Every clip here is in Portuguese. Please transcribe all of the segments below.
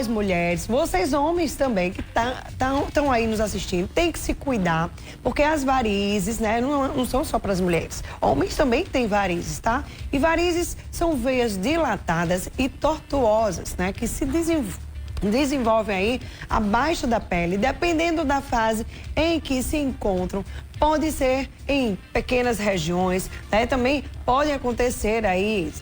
mulheres, vocês homens também que estão aí nos assistindo, tem que se cuidar, porque as varizes, né, não são só para as mulheres. Homens também têm varizes, tá? E varizes são veias dilatadas e tortuosas, né, que se desenvolvem aí abaixo da pele, dependendo da fase em que se encontram. Pode ser em pequenas regiões, né? Também pode acontecer aí,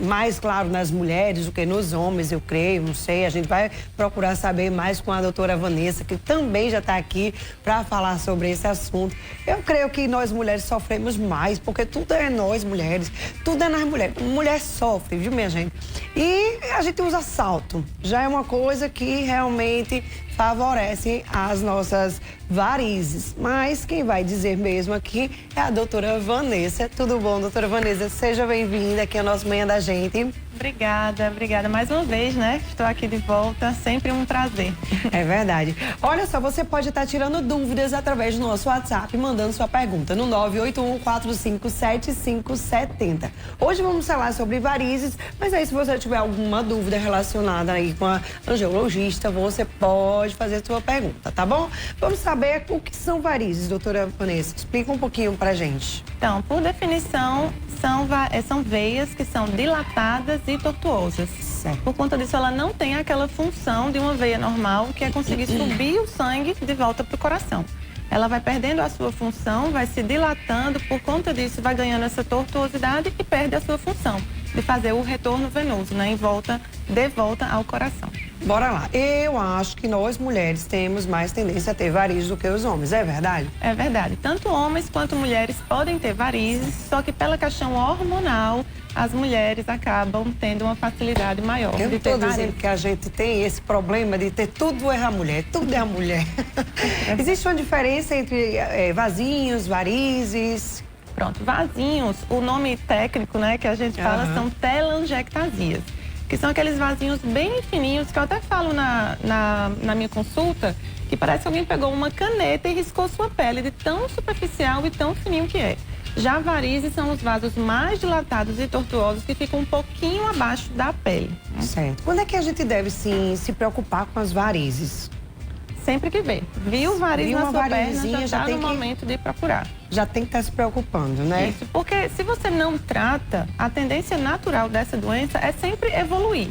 mais claro, nas mulheres do que nos homens, eu creio, não sei. A gente vai procurar saber mais com a doutora Vanessa, que também já está aqui para falar sobre esse assunto. Eu creio que nós mulheres sofremos mais, porque tudo é nós mulheres, tudo é nas mulheres. Mulher sofre, viu, minha gente? E a gente usa salto, já é uma coisa que realmente favorece as nossas varizes. Mas quem vai dizer mesmo aqui é a doutora Vanessa. Tudo bom, doutora Vanessa? Seja bem-vinda aqui ao nosso Manhã da Gente. Obrigada mais uma vez, né? Estou aqui de volta, sempre um prazer. É verdade. Olha só, você pode estar tirando dúvidas através do nosso WhatsApp, mandando sua pergunta no 981457570. Hoje vamos falar sobre varizes, mas aí se você tiver alguma dúvida relacionada aí com a angiologista, você pode fazer sua pergunta, tá bom? Vamos saber o que são varizes, doutora Vanessa. Explica um pouquinho pra gente. Então, por definição, são veias que são dilatadas e tortuosas. Certo. Por conta disso, ela não tem aquela função de uma veia normal, que é conseguir subir o sangue de volta para o coração. Ela vai perdendo a sua função, vai se dilatando, por conta disso vai ganhando essa tortuosidade e perde a sua função de fazer o retorno venoso, né, de volta ao coração. Bora lá. Eu acho que nós mulheres temos mais tendência a ter varizes do que os homens, é verdade? É verdade. Tanto homens quanto mulheres podem ter varizes, só que pela questão hormonal, as mulheres acabam tendo uma facilidade maior Eu de não ter estou varizes. dizendo que a gente tem esse problema de ter tudo é a mulher, tudo é a mulher. Existe uma diferença entre vasinhos, varizes? Pronto, vasinhos, o nome técnico, né, que a gente fala são telangiectasias, que são aqueles vasinhos bem fininhos, que eu até falo na minha consulta, que parece que alguém pegou uma caneta e riscou sua pele, de tão superficial e tão fininho que é. Já varizes são os vasos mais dilatados e tortuosos, que ficam um pouquinho abaixo da pele. Certo. Quando é que a gente deve, sim, se preocupar com as varizes? Sempre que vê. Viu variz na sua perna, já está no momento de procurar. Já tem que estar se preocupando, né? Isso, porque se você não trata, a tendência natural dessa doença é sempre evoluir.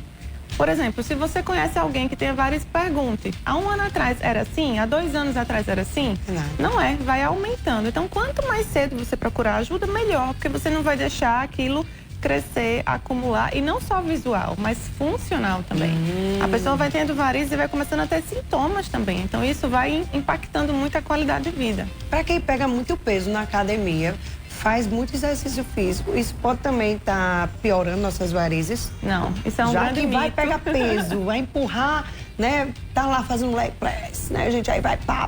Por exemplo, se você conhece alguém que tem varizes, pergunte. Há um ano atrás era assim? Há 2 anos atrás era assim? Não é, vai aumentando. Então, quanto mais cedo você procurar ajuda, melhor, porque você não vai deixar aquilo crescer, acumular, e não só visual, mas funcional também. A pessoa vai tendo varizes e vai começando a ter sintomas também. Então, isso vai impactando muito a qualidade de vida. Para quem pega muito peso na academia, faz muito exercício físico, isso pode também estar piorando nossas varizes? Não, isso é um Já grande que vai mito. pegar peso, vai empurrar, né? Tá lá fazendo leg press, né? A gente aí vai pá,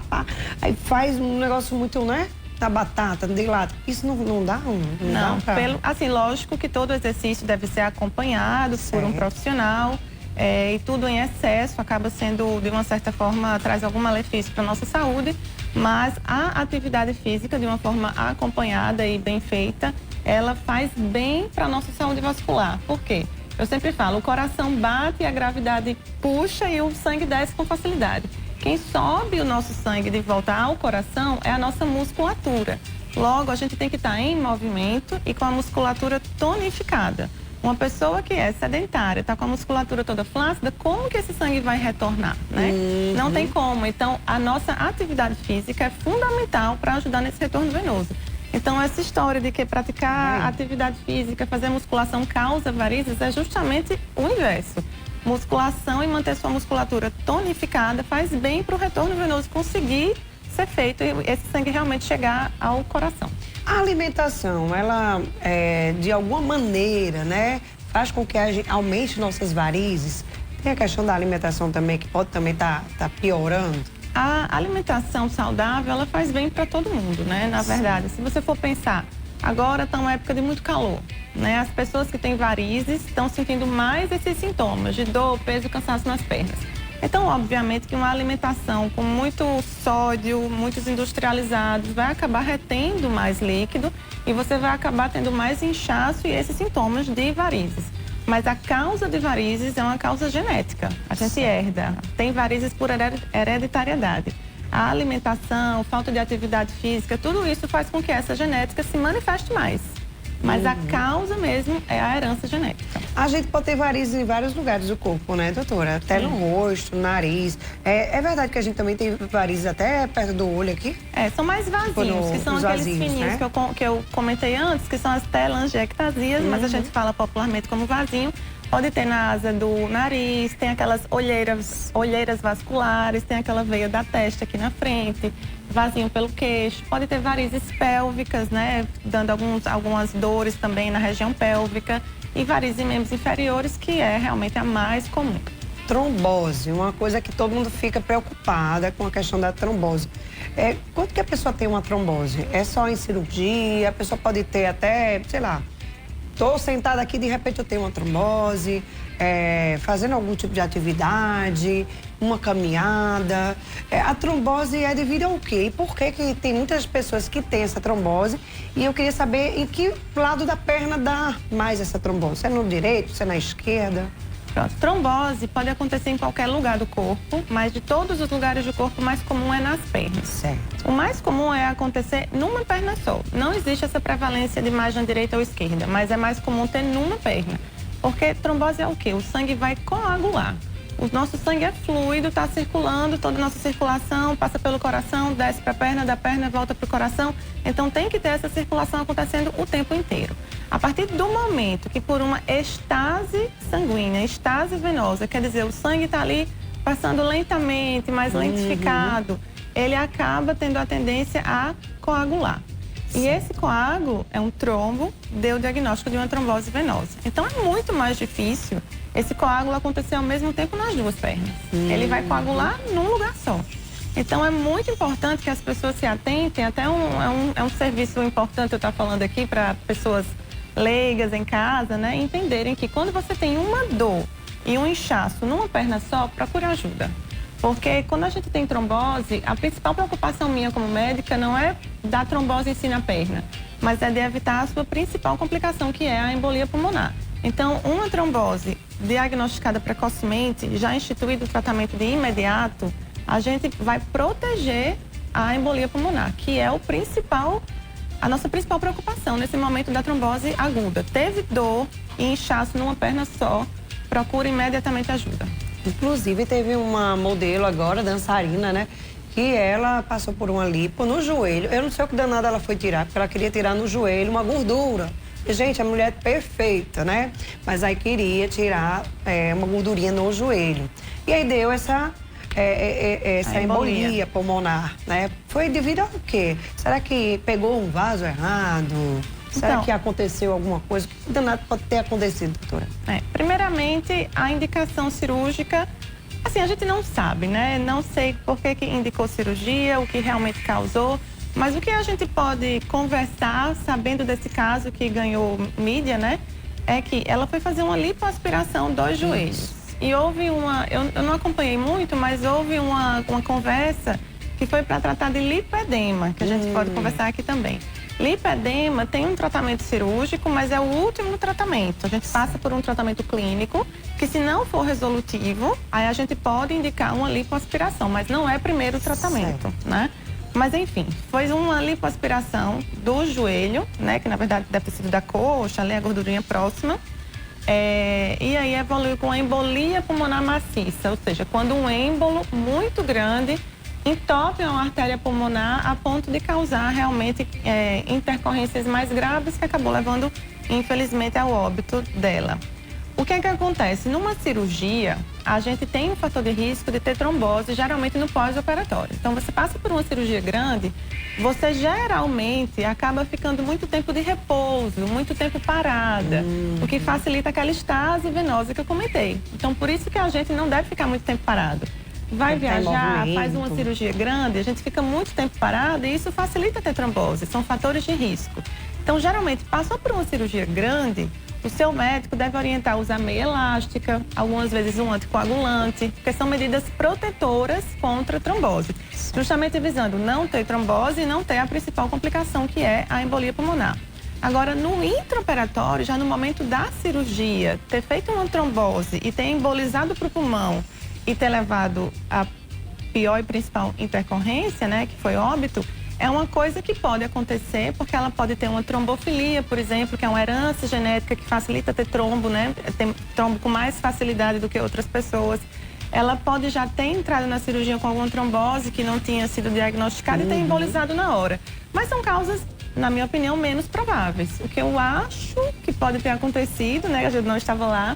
aí faz um negócio muito, né? Da batata, de lado. Isso não dá? Não, assim, lógico que todo exercício deve ser acompanhado por um profissional. E tudo em excesso acaba sendo, de uma certa forma, traz algum malefício para a nossa saúde, mas a atividade física, de uma forma acompanhada e bem feita, ela faz bem para a nossa saúde vascular. Por quê? Eu sempre falo, o coração bate, a gravidade puxa e o sangue desce com facilidade. Quem sobe o nosso sangue de volta ao coração é a nossa musculatura. Logo, a gente tem que estar em movimento e com a musculatura tonificada. Uma pessoa que é sedentária, está com a musculatura toda flácida, como que esse sangue vai retornar, né? Não tem como. Então, a nossa atividade física é fundamental para ajudar nesse retorno venoso. Então, essa história de que praticar atividade física, fazer musculação causa varizes, é justamente o inverso. Musculação e manter sua musculatura tonificada faz bem para o retorno venoso conseguir ser feito e esse sangue realmente chegar ao coração. A alimentação, ela, de alguma maneira, né, faz com que a gente aumente nossas varizes? Tem a questão da alimentação também, que pode também estar piorando? A alimentação saudável, ela faz bem para todo mundo, né? Na verdade, se você for pensar, agora está uma época de muito calor, né? As pessoas que têm varizes estão sentindo mais esses sintomas de dor, peso, cansaço nas pernas. Então, obviamente que uma alimentação com muito sódio, muitos industrializados, vai acabar retendo mais líquido e você vai acabar tendo mais inchaço e esses sintomas de varizes. Mas a causa de varizes é uma causa genética. A gente herda. Tem varizes por hereditariedade. A alimentação, falta de atividade física, tudo isso faz com que essa genética se manifeste mais. Mas a causa mesmo é a herança genética. A gente pode ter varizes em vários lugares do corpo, né, doutora? Até no rosto, no nariz. É verdade que a gente também tem varizes até perto do olho aqui? São mais vasinhos, que são aqueles fininhos, né? que eu comentei antes, que são as telangiectasias, mas a gente fala popularmente como vasinho. Pode ter na asa do nariz, tem aquelas olheiras vasculares, tem aquela veia da testa aqui na frente, vasinho pelo queixo. Pode ter varizes pélvicas, né? Dando algumas dores também na região pélvica. E varizes em membros inferiores, que é realmente a mais comum. Trombose, uma coisa que todo mundo fica preocupada com a questão da trombose. Quando que a pessoa tem uma trombose? É só em cirurgia? A pessoa pode ter até, sei lá, tô sentada aqui, de repente eu tenho uma trombose, fazendo algum tipo de atividade, uma caminhada. A trombose é devido ao quê? E por que tem muitas pessoas que têm essa trombose? E eu queria saber em que lado da perna dá mais essa trombose. Se é no direito, se é na esquerda? Pronto. Trombose pode acontecer em qualquer lugar do corpo, mas de todos os lugares do corpo, o mais comum é nas pernas. Certo. O mais comum é acontecer numa perna só. Não existe essa prevalência de mais na direita ou esquerda, mas é mais comum ter numa perna. Porque trombose é o quê? O sangue vai coagular. O nosso sangue é fluido, está circulando, toda a nossa circulação passa pelo coração, desce para a perna, da perna volta para o coração. Então tem que ter essa circulação acontecendo o tempo inteiro. A partir do momento que por uma estase sanguínea, estase venosa, quer dizer, o sangue está ali passando lentamente, mais lentificado, ele acaba tendo a tendência a coagular. E esse coágulo é um trombo, deu o diagnóstico de uma trombose venosa. Então é muito mais difícil esse coágulo acontecer ao mesmo tempo nas duas pernas. Ele vai coagular num lugar só. Então é muito importante que as pessoas se atentem, até é um serviço importante eu estar falando aqui para pessoas leigas em casa, né? Entenderem que quando você tem uma dor e um inchaço numa perna só, procure ajuda. Porque quando a gente tem trombose, a principal preocupação minha como médica não é dar trombose em si na perna, mas é de evitar a sua principal complicação, que é a embolia pulmonar. Então, uma trombose diagnosticada precocemente, já instituído o tratamento de imediato, a gente vai proteger a embolia pulmonar, que é a nossa principal preocupação nesse momento da trombose aguda. Teve dor e inchaço numa perna só, procure imediatamente ajuda. Inclusive, teve uma modelo agora, dançarina, né? Que ela passou por uma lipo no joelho. Eu não sei o que danada ela foi tirar, porque ela queria tirar no joelho uma gordura. E, gente, a mulher é perfeita, né? Mas aí queria tirar uma gordurinha no joelho. E aí deu essa embolia pulmonar, né? Foi devido ao quê? Será que pegou um vaso errado? Será que aconteceu alguma coisa? O que danado pode ter acontecido, doutora? Primeiramente, a indicação cirúrgica, assim, a gente não sabe, né? Não sei por que indicou cirurgia, o que realmente causou, mas o que a gente pode conversar, sabendo desse caso que ganhou mídia, né? É que ela foi fazer uma lipoaspiração dos joelhos. E houve eu não acompanhei muito, mas houve uma conversa que foi para tratar de lipedema, que a gente pode conversar aqui também. Lipedema tem um tratamento cirúrgico, mas é o último tratamento. A gente passa por um tratamento clínico, que se não for resolutivo, aí a gente pode indicar uma lipoaspiração, mas não é primeiro tratamento, né? Mas enfim, foi uma lipoaspiração do joelho, né? Que na verdade deve ter sido da coxa, ali a gordurinha próxima. E aí evoluiu com a embolia pulmonar maciça, ou seja, quando um êmbolo muito grande entope uma artéria pulmonar a ponto de causar realmente intercorrências mais graves, que acabou levando, infelizmente, ao óbito dela. O que é que acontece? Numa cirurgia, a gente tem um fator de risco de ter trombose, geralmente no pós-operatório. Então, você passa por uma cirurgia grande, você geralmente acaba ficando muito tempo de repouso, muito tempo parada, o que facilita aquela estase venosa que eu comentei. Então, por isso que a gente não deve ficar muito tempo parado. Vai viajar, faz uma cirurgia grande, a gente fica muito tempo parado e isso facilita ter trombose, são fatores de risco. Então, geralmente, passou por uma cirurgia grande, o seu médico deve orientar a usar meia elástica, algumas vezes um anticoagulante, porque são medidas protetoras contra a trombose, justamente visando não ter trombose e não ter a principal complicação, que é a embolia pulmonar. Agora, no intraoperatório, já no momento da cirurgia, ter feito uma trombose e ter embolizado para o pulmão e ter levado a pior e principal intercorrência, né, que foi óbito, é uma coisa que pode acontecer, porque ela pode ter uma trombofilia, por exemplo, que é uma herança genética que facilita ter trombo, né, ter trombo com mais facilidade do que outras pessoas. Ela pode já ter entrado na cirurgia com alguma trombose que não tinha sido diagnosticada e ter embolizado na hora. Mas são causas, na minha opinião, menos prováveis. O que eu acho que pode ter acontecido, né, a gente não estava lá,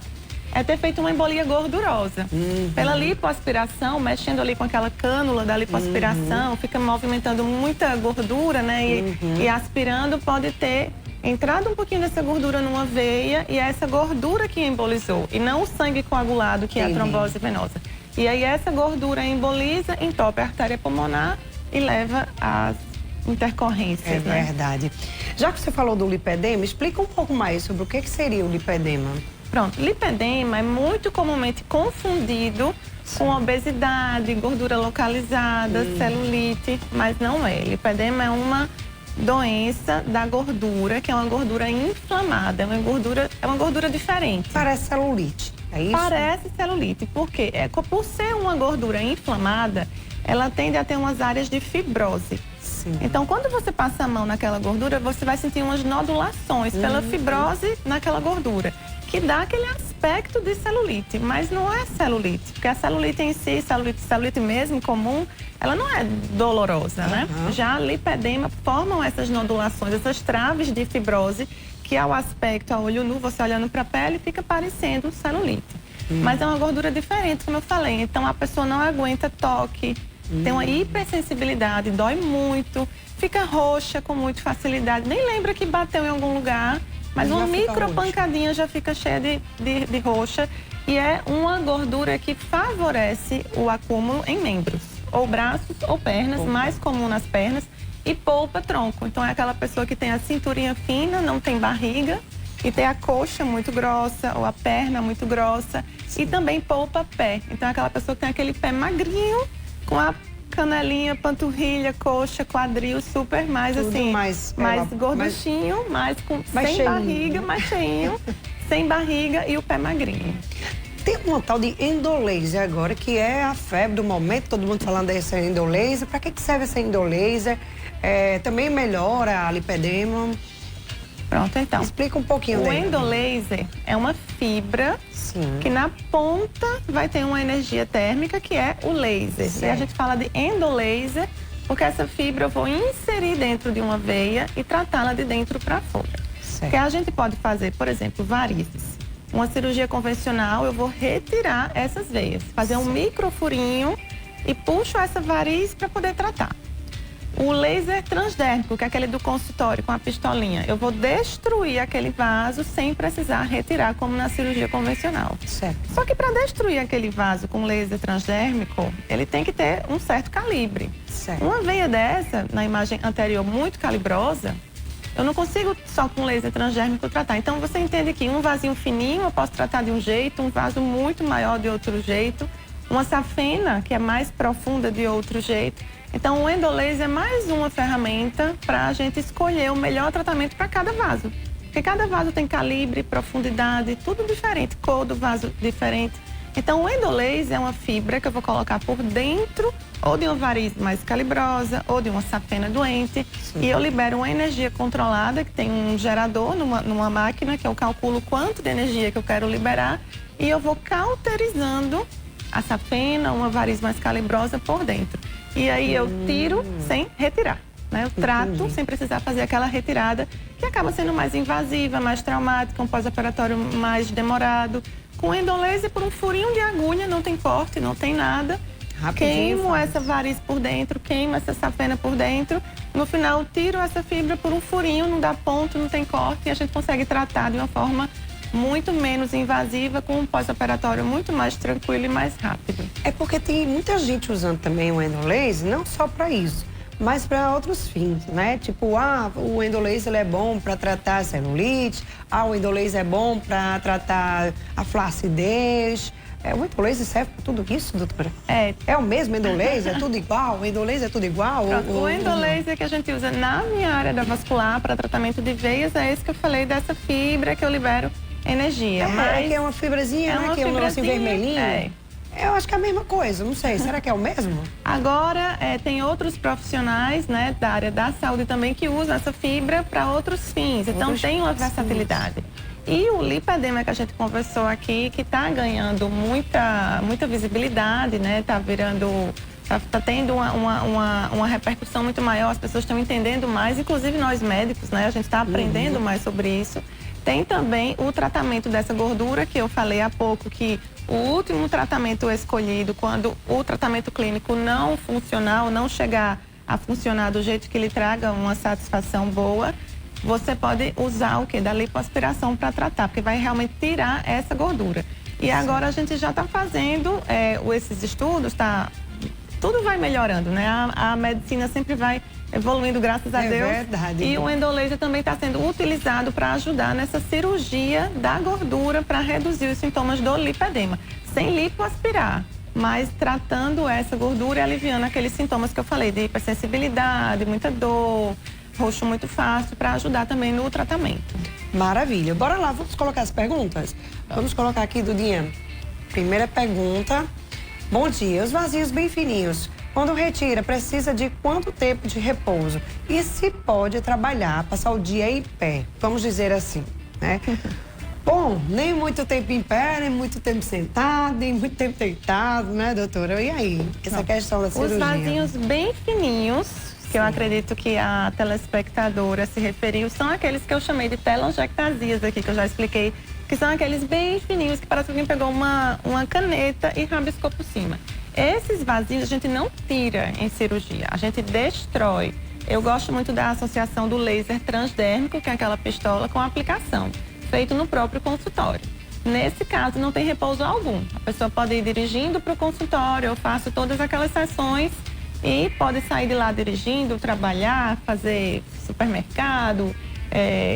é ter feito uma embolia gordurosa. Pela lipoaspiração, mexendo ali com aquela cânula da lipoaspiração, fica movimentando muita gordura, né, e aspirando, pode ter entrado um pouquinho dessa gordura numa veia e é essa gordura que embolizou, e não o sangue coagulado, que é a trombose venosa. E aí essa gordura emboliza, entope a artéria pulmonar e leva às intercorrências, né? É verdade. Já que você falou do lipedema, explica um pouco mais sobre o que seria o lipedema. Pronto, lipedema é muito comumente confundido com obesidade, gordura localizada, celulite, mas não é. Lipedema é uma doença da gordura, que é uma gordura inflamada, é uma gordura diferente. Parece celulite, é isso? Parece celulite, porque por ser uma gordura inflamada, ela tende a ter umas áreas de fibrose. Sim. Então, quando você passa a mão naquela gordura, você vai sentir umas nodulações pela fibrose naquela gordura, que dá aquele aspecto de celulite, mas não é celulite, porque a celulite em si, celulite mesmo, comum, ela não é dolorosa, né? Já a lipedema formam essas nodulações, essas traves de fibrose, que ao aspecto, a olho nu, você olhando para a pele, fica parecendo celulite. Mas é uma gordura diferente, como eu falei, então a pessoa não aguenta toque, tem uma hipersensibilidade, dói muito, fica roxa com muita facilidade, nem lembra que bateu em algum lugar, mas uma micro pancadinha já fica cheia de roxa, e é uma gordura que favorece o acúmulo em membros, ou braços ou pernas, mais comum nas pernas, e polpa tronco. Então é aquela pessoa que tem a cinturinha fina, não tem barriga, e tem a coxa muito grossa, ou a perna muito grossa, e também polpa pé. Então é aquela pessoa que tem aquele pé magrinho, com a canelinha, panturrilha, coxa, quadril, super mais tudo assim, mais gorduchinho, sem cheinho, barriga, mais cheinho, sem barriga e o pé magrinho. Tem uma tal de endolaser agora, que é a febre do momento, todo mundo falando dessa endolaser. Para que serve essa endolaser? Também melhora a lipedema? Pronto, então. Explica um pouquinho dele. O endolaser é uma fibra que na ponta vai ter uma energia térmica, que é o laser. Certo. E a gente fala de endolaser porque essa fibra eu vou inserir dentro de uma veia e tratá-la de dentro para fora. Certo. Que a gente pode fazer, por exemplo, varizes. Uma cirurgia convencional, eu vou retirar essas veias, fazer um microfurinho e puxo essa variz para poder tratar. O laser transdérmico, que é aquele do consultório com a pistolinha, eu vou destruir aquele vaso sem precisar retirar, como na cirurgia convencional. Certo. Só que para destruir aquele vaso com laser transdérmico, ele tem que ter um certo calibre. Certo. Uma veia dessa, na imagem anterior, muito calibrosa, eu não consigo só com laser transdérmico tratar. Então você entende que um vasinho fininho eu posso tratar de um jeito, um vaso muito maior de outro jeito, uma safena, que é mais profunda, de outro jeito. Então, o endolaser é mais uma ferramenta para a gente escolher o melhor tratamento para cada vaso. Porque cada vaso tem calibre, profundidade, tudo diferente, cor do vaso diferente. Então, o endolaser é uma fibra que eu vou colocar por dentro ou de uma variz mais calibrosa ou de uma safena doente. Sim. E eu libero uma energia controlada, que tem um gerador numa máquina, que eu calculo quanto de energia que eu quero liberar, e eu vou cauterizando a safena, uma variz mais calibrosa por dentro. E aí eu tiro sem retirar, né? Eu trato sem precisar fazer aquela retirada, que acaba sendo mais invasiva, mais traumática, um pós-operatório mais demorado. Com endolaser, por um furinho de agulha, não tem corte, não tem nada. Queimo essa variz por dentro, queimo essa safena por dentro. No final, tiro essa fibra por um furinho, não dá ponto, não tem corte, e a gente consegue tratar de uma forma muito menos invasiva, com um pós-operatório muito mais tranquilo e mais rápido. É porque tem muita gente usando também o endolaser, não só para isso, mas para outros fins, né? Tipo, o endolaser é bom para tratar a celulite, o endolaser é bom para tratar a flacidez. o endolaser serve para tudo isso, doutora? É o mesmo endolaser? É tudo igual? O endolaser é tudo igual? O endolaser que a gente usa na minha área da vascular para tratamento de veias é esse que eu falei, dessa fibra que eu libero energia. Que é uma fibrazinha, né? Que é um negocinho vermelhinho. Eu acho que é a mesma coisa, não sei. Será que é o mesmo? Agora, tem outros profissionais, né, da área da saúde também que usam essa fibra para outros fins. Então, tem uma versatilidade. E o lipedema que a gente conversou aqui, que está ganhando muita visibilidade, né? Está virando... Está tendo uma repercussão muito maior, as pessoas estão entendendo mais, inclusive nós médicos, né? A gente está aprendendo mais sobre isso. Tem também o tratamento dessa gordura, que eu falei há pouco, que o último tratamento escolhido, quando o tratamento clínico não funcionar ou não chegar a funcionar do jeito que lhe traga uma satisfação boa, você pode usar o quê? Da lipoaspiração para tratar, porque vai realmente tirar essa gordura. E agora a gente já está fazendo esses estudos, tudo vai melhorando, né? A medicina sempre vai evoluindo, graças a Deus. É verdade. E o endolaser também está sendo utilizado para ajudar nessa cirurgia da gordura para reduzir os sintomas do lipedema, sem lipoaspirar, mas tratando essa gordura e aliviando aqueles sintomas que eu falei, de hipersensibilidade, muita dor, roxo muito fácil, para ajudar também no tratamento. Maravilha. Bora lá, vamos colocar as perguntas? Vamos colocar aqui, Dudinha. Primeira pergunta. Bom dia, os vasinhos bem fininhos. Quando retira, precisa de quanto tempo de repouso? E se pode trabalhar, passar o dia em pé? Vamos dizer assim, né? Bom, nem muito tempo em pé, nem muito tempo sentado, nem muito tempo deitado, né, doutora? E aí, essa questão da cirurgia? Os vasinhos bem fininhos, que eu acredito que a telespectadora se referiu, são aqueles que eu chamei de telangiectasias aqui, que eu já expliquei, que são aqueles bem fininhos, que parece que alguém pegou uma caneta e rabiscou por cima. Esses vasinhos a gente não tira em cirurgia, a gente destrói. Eu gosto muito da associação do laser transdérmico, que é aquela pistola com aplicação, feito no próprio consultório. Nesse caso, não tem repouso algum. A pessoa pode ir dirigindo para o consultório, eu faço todas aquelas sessões e pode sair de lá dirigindo, trabalhar, fazer supermercado,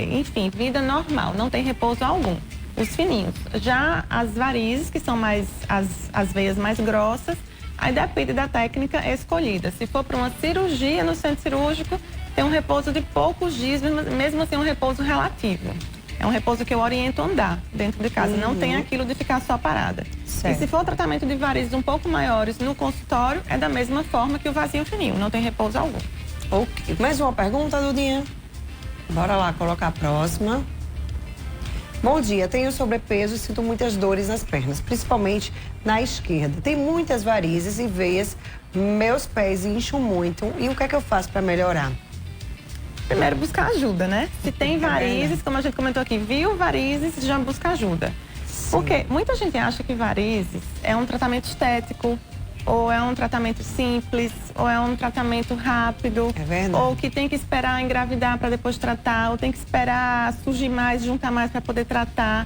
enfim, vida normal, não tem repouso algum. Os fininhos. Já as varizes, que são mais as veias mais grossas, aí depende da técnica escolhida. Se for para uma cirurgia no centro cirúrgico, tem um repouso de poucos dias, mesmo assim um repouso relativo. É um repouso que eu oriento a andar dentro de casa, não tem aquilo de ficar só parada. Certo. E se for tratamento de varizes um pouco maiores no consultório, é da mesma forma que o vasinho fininho, não tem repouso algum. Ok. Mais uma pergunta, Dudinha? Bora lá, colocar a próxima. Bom dia, tenho sobrepeso e sinto muitas dores nas pernas, principalmente na esquerda. Tem muitas varizes e veias, meus pés incham muito. E o que é que eu faço para melhorar? Primeiro, buscar ajuda, né? Se tem varizes, como a gente comentou aqui, viu varizes, já busca ajuda. Sim. Porque muita gente acha que varizes é um tratamento estético, ou é um tratamento simples, ou é um tratamento rápido, ou que tem que esperar engravidar para depois tratar, ou tem que esperar surgir mais, juntar mais para poder tratar.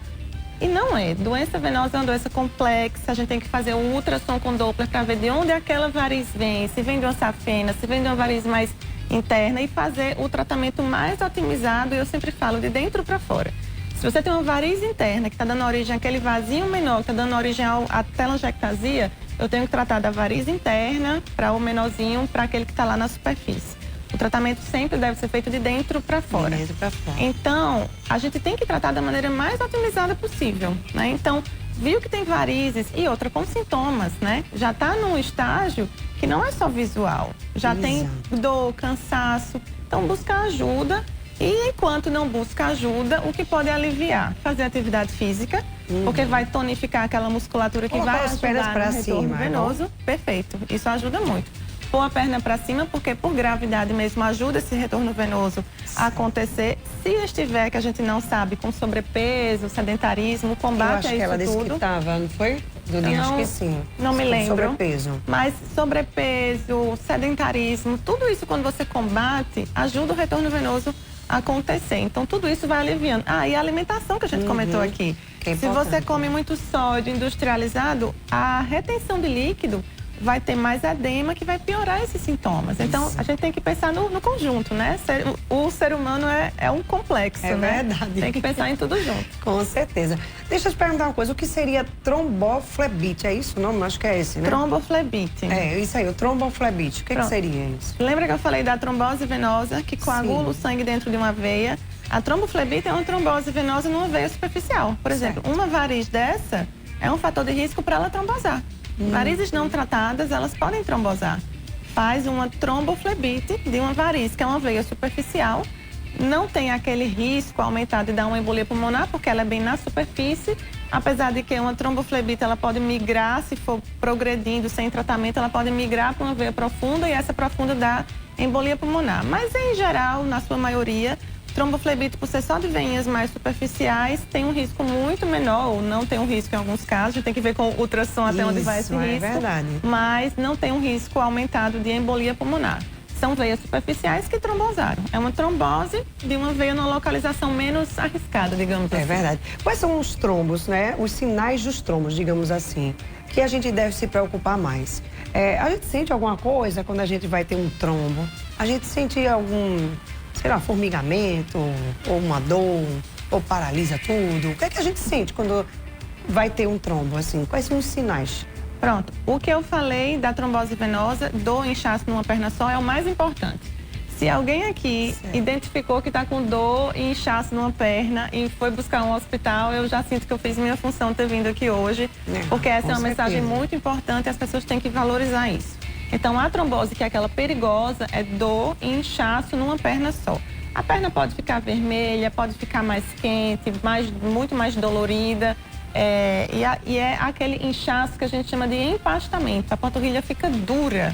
E não é. Doença venosa é uma doença complexa, a gente tem que fazer um ultrassom com Doppler para ver de onde aquela variz vem, se vem de uma safena, se vem de uma variz mais interna e fazer o tratamento mais otimizado, e eu sempre falo, de dentro para fora. Se você tem uma variz interna que está dando origem àquele vasinho menor, que está dando origem à telangiectasia, eu tenho que tratar da variz interna para o menorzinho, para aquele que está lá na superfície. O tratamento sempre deve ser feito de dentro para fora. De dentro para fora. Então, a gente tem que tratar da maneira mais otimizada possível, né? Então, viu que tem varizes e outra com sintomas, né? Já está num estágio que não é só visual, já tem dor, cansaço. Então, buscar ajuda. E enquanto não busca ajuda, o que pode aliviar? Fazer atividade física, porque vai tonificar aquela musculatura que vai ajudar no retorno venoso. Perfeito, isso ajuda muito. Pôr a perna para cima, porque por gravidade mesmo ajuda esse retorno venoso a acontecer. Se estiver, que a gente não sabe, com sobrepeso, sedentarismo, combate a isso tudo. Eu acho que ela disse que estava, não foi? Dudinha, acho que sim. Não me lembro. Sobrepeso. Mas sobrepeso, sedentarismo, tudo isso quando você combate, ajuda o retorno venoso acontecer. Então, tudo isso vai aliviando. E a alimentação que a gente comentou aqui. Se você come muito sódio industrializado, a retenção de líquido vai ter mais edema que vai piorar esses sintomas. Então, a gente tem que pensar no conjunto, né? O ser humano é um complexo, né? Verdade. Tem que pensar em tudo junto. Com certeza. Deixa eu te perguntar uma coisa, o que seria tromboflebite? É isso o nome? Acho que é esse, né? Tromboflebite. É, isso aí, o tromboflebite. O que seria isso? Lembra que eu falei da trombose venosa, que coagula o sangue dentro de uma veia? A tromboflebite é uma trombose venosa numa veia superficial. Por exemplo, uma variz dessa é um fator de risco para ela trombosar. Varizes não tratadas, elas podem trombosar. Faz uma tromboflebite de uma variz, que é uma veia superficial. Não tem aquele risco aumentado de dar uma embolia pulmonar, porque ela é bem na superfície. Apesar de que uma tromboflebite, ela pode migrar, se for progredindo sem tratamento, ela pode migrar para uma veia profunda e essa profunda dá embolia pulmonar. Mas, em geral, na sua maioria, tromboflebite, por ser só de veinhas mais superficiais, tem um risco muito menor, ou não tem um risco em alguns casos, a gente tem que ver com o ultrassom até onde vai esse risco. É verdade. Mas não tem um risco aumentado de embolia pulmonar. São veias superficiais que trombosaram. É uma trombose de uma veia numa localização menos arriscada, digamos assim. É verdade. Quais são os trombos, né? Os sinais dos trombos, digamos assim, que a gente deve se preocupar mais? A gente sente alguma coisa quando a gente vai ter um trombo? A gente sente algum, sei lá, formigamento, ou uma dor, ou paralisa tudo? O que é que a gente sente quando vai ter um trombo, assim? Quais são os sinais? Pronto. O que eu falei da trombose venosa, dor, inchaço numa perna só, é o mais importante. Se alguém aqui identificou que está com dor e inchaço numa perna e foi buscar um hospital, eu já sinto que eu fiz minha função ter vindo aqui hoje, porque essa é uma mensagem muito importante e as pessoas têm que valorizar isso. Então, a trombose, que é aquela perigosa, é dor e inchaço numa perna só. A perna pode ficar vermelha, pode ficar mais quente, muito mais dolorida. E é aquele inchaço que a gente chama de empastamento. A panturrilha fica dura,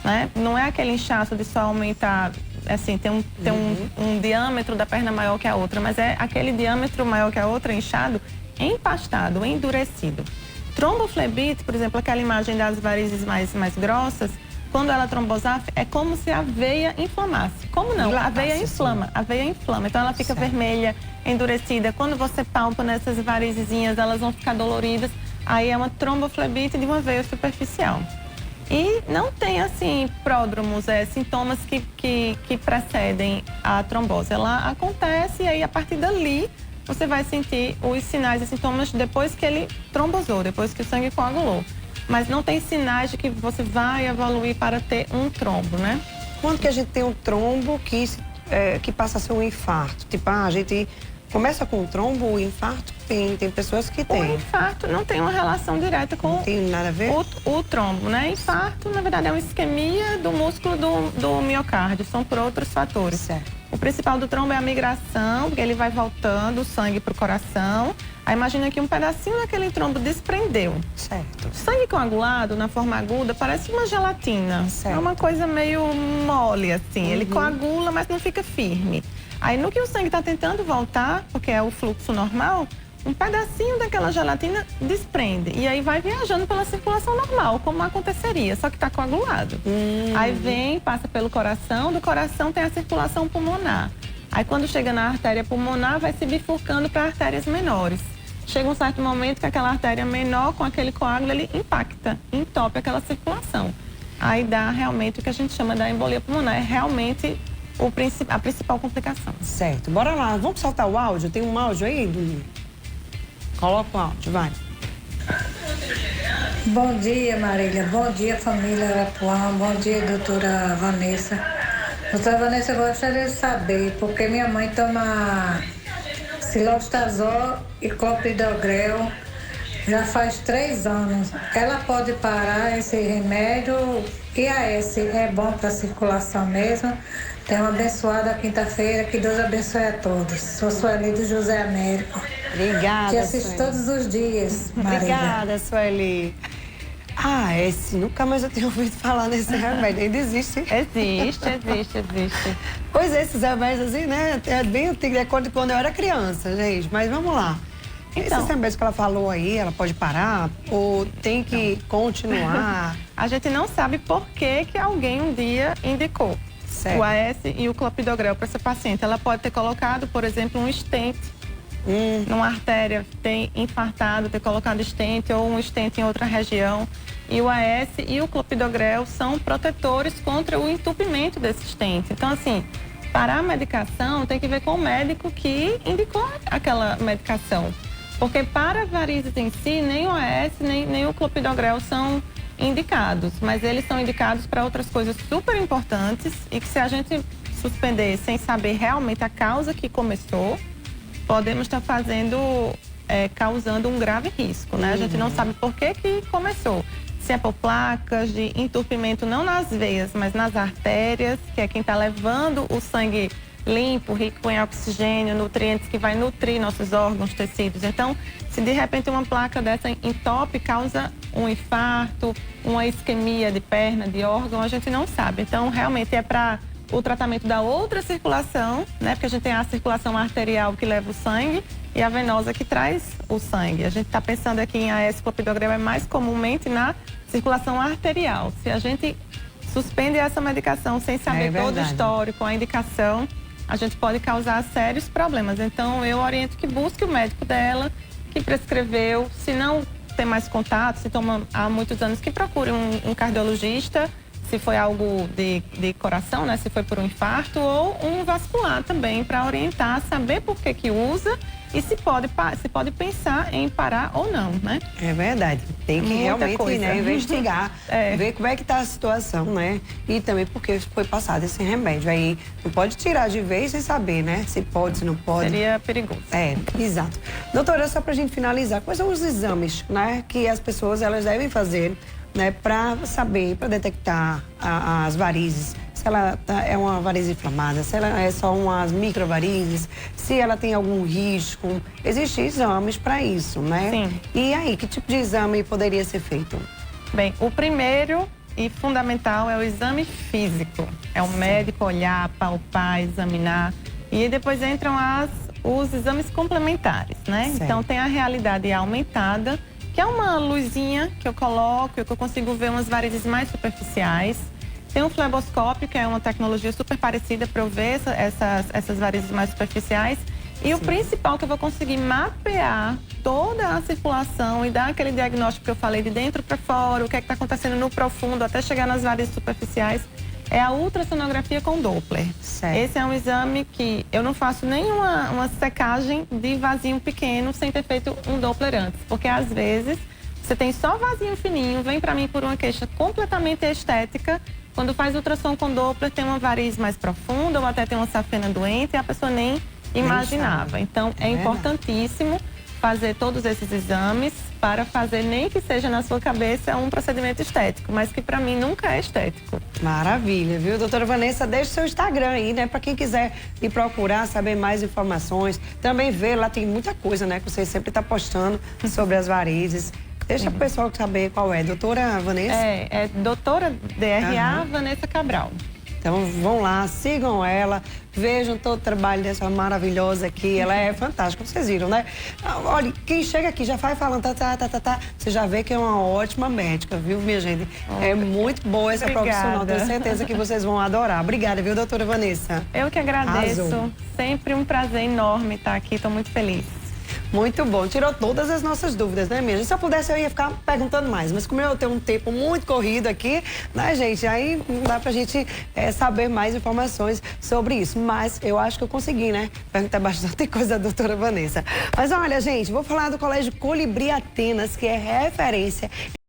né? Não é aquele inchaço de só aumentar, assim, tem um diâmetro da perna maior que a outra, mas é aquele diâmetro maior que a outra, inchado, empastado, endurecido. Tromboflebite, por exemplo, aquela imagem das varizes mais grossas, quando ela trombosar, é como se a veia inflamasse. Como não? A veia inflama, então ela fica vermelha, endurecida. Quando você palpa nessas varizezinhas, elas vão ficar doloridas. Aí é uma tromboflebite de uma veia superficial. E não tem, assim, pródromos, sintomas que precedem a trombose. Ela acontece e aí, a partir dali, você vai sentir os sinais e sintomas depois que ele trombosou, depois que o sangue coagulou. Mas não tem sinais de que você vai evoluir para ter um trombo, né? Quando que a gente tem um trombo que passa a ser um infarto? Tipo, a gente começa com um trombo, o infarto tem pessoas que têm. O infarto não tem uma relação direta com... Não tem nada a ver? O trombo, né? Infarto, na verdade, é uma isquemia do músculo do miocárdio, são por outros fatores. Certo. O principal do trombo é a migração, porque ele vai voltando o sangue para o coração. Aí imagina que um pedacinho daquele trombo desprendeu. Certo. Sangue coagulado, na forma aguda, parece uma gelatina. Certo. É uma coisa meio mole, assim. Ele coagula, mas não fica firme. Aí no que o sangue está tentando voltar, porque é o fluxo normal, um pedacinho daquela gelatina desprende. E aí vai viajando pela circulação normal, como aconteceria, só que está coagulado. Aí vem, passa pelo coração, do coração tem a circulação pulmonar. Aí quando chega na artéria pulmonar, vai se bifurcando para artérias menores. Chega um certo momento que aquela artéria menor, com aquele coágulo, ele impacta, entope aquela circulação. Aí dá realmente o que a gente chama da embolia pulmonar. É realmente a principal complicação. Certo. Bora lá. Vamos soltar o áudio? Tem um áudio aí, Dudu? Coloca o áudio, vai. Bom dia, Marília. Bom dia, família Arapuã. Bom dia, doutora Vanessa. Doutora Vanessa, eu gostaria de saber, porque minha mãe toma cilostazol e clopidogrel já faz 3 anos. Ela pode parar esse remédio? IAS é bom para a circulação mesmo? Tenha uma abençoada quinta-feira, que Deus abençoe a todos. Sou Sueli do José Américo. Obrigada, Te assisto todos os dias, Marília. Obrigada, Sueli. Nunca mais eu tinha ouvido falar desse remédio. Ainda existe? Existe. Pois é, esses remédios assim, né? É bem antigo, é quando eu era criança, gente. Mas vamos lá. Então, esses remédios que ela falou aí, ela pode parar ou tem que continuar? A gente não sabe por que alguém um dia indicou o AS e o clopidogrel para essa paciente. Ela pode ter colocado, por exemplo, um stent numa artéria, ter infartado, ter colocado stent ou um stent em outra região. E o AS e o clopidogrel são protetores contra o entupimento desse stent. Então, assim, parar a medicação tem que ver com o médico que indicou aquela medicação. Porque para varizes em si, nem o AS nem o clopidogrel são indicados, mas eles são indicados para outras coisas super importantes e que se a gente suspender sem saber realmente a causa que começou, podemos estar causando um grave risco, né? A gente não sabe por que começou. Se é por placas de entupimento não nas veias, mas nas artérias, que é quem está levando o sangue limpo, rico em oxigênio, nutrientes que vai nutrir nossos órgãos, tecidos. Então, se de repente uma placa dessa entope causa um infarto, uma isquemia de perna, de órgão, a gente não sabe. Então, realmente é para o tratamento da outra circulação, né? Porque a gente tem a circulação arterial que leva o sangue e a venosa que traz o sangue. A gente está pensando aqui em AS clopidogrel é mais comumente na circulação arterial. Se a gente suspende essa medicação sem saber todo o histórico, a indicação, a gente pode causar sérios problemas. Então, eu oriento que busque o médico dela, que prescreveu. Se não tem mais contato, se toma há muitos anos, que procure um cardiologista, se foi algo de coração, né? Se foi por um infarto, ou um vascular também, para orientar, saber por que usa e se pode pensar em parar ou não, né? É verdade. Tem que realmente, né, investigar, ver como é que está a situação, né? E também porque foi passado esse remédio. Aí não pode tirar de vez sem saber, né? Se pode, se não pode. Seria perigoso. Exato. Doutora, só para a gente finalizar, quais são os exames, né, que as pessoas elas devem fazer, né, para saber, para detectar as varizes, se ela é uma varize inflamada, se ela é só umas microvarizes, se ela tem algum risco. Existem exames para isso, né? Sim. E aí, que tipo de exame poderia ser feito? Bem, o primeiro e fundamental é o exame físico. É o médico olhar, palpar, examinar. E depois entram os exames complementares, né? Certo. Então, tem a realidade aumentada, que é uma luzinha que eu coloco, que eu consigo ver umas varizes mais superficiais. Tem um fleboscópio, que é uma tecnologia super parecida para eu ver essas varizes mais superficiais. E o principal, que eu vou conseguir mapear toda a circulação e dar aquele diagnóstico que eu falei de dentro para fora, o que é que está acontecendo no profundo, até chegar nas varizes superficiais, é a ultrassonografia com Doppler. Certo. Esse é um exame que eu não faço nenhuma secagem de vasinho pequeno sem ter feito um Doppler antes. Porque às vezes você tem só vasinho fininho, vem para mim por uma queixa completamente estética. Quando faz ultrassom com Doppler, tem uma variz mais profunda ou até tem uma safena doente e a pessoa nem imaginava. Então, é importantíssimo fazer todos esses exames para fazer, nem que seja na sua cabeça, um procedimento estético, mas que para mim nunca é estético. Maravilha, viu? Doutora Vanessa, deixa o seu Instagram aí, né? Para quem quiser ir procurar, saber mais informações, também ver, lá tem muita coisa, né? Que você sempre está postando sobre as varizes. Deixa o pessoal saber qual é. Doutora Vanessa? É doutora DRA Vanessa Cabral. Então vão lá, sigam ela, vejam todo o trabalho dessa maravilhosa aqui. Ela é fantástica, vocês viram, né? Olha, quem chega aqui já vai falando, você já vê que é uma ótima médica, viu, minha gente? É muito boa essa profissional, tenho certeza que vocês vão adorar. Obrigada, viu, doutora Vanessa? Eu que agradeço. Arrasou. Sempre um prazer enorme estar aqui, estou muito feliz. Muito bom, tirou todas as nossas dúvidas, né, minha gente? Se eu pudesse, eu ia ficar perguntando mais, mas como eu tenho um tempo muito corrido aqui, né, gente, aí não dá pra gente saber mais informações sobre isso. Mas eu acho que eu consegui, né, perguntar bastante coisa da doutora Vanessa. Mas olha, gente, vou falar do Colégio Colibri Atenas, que é referência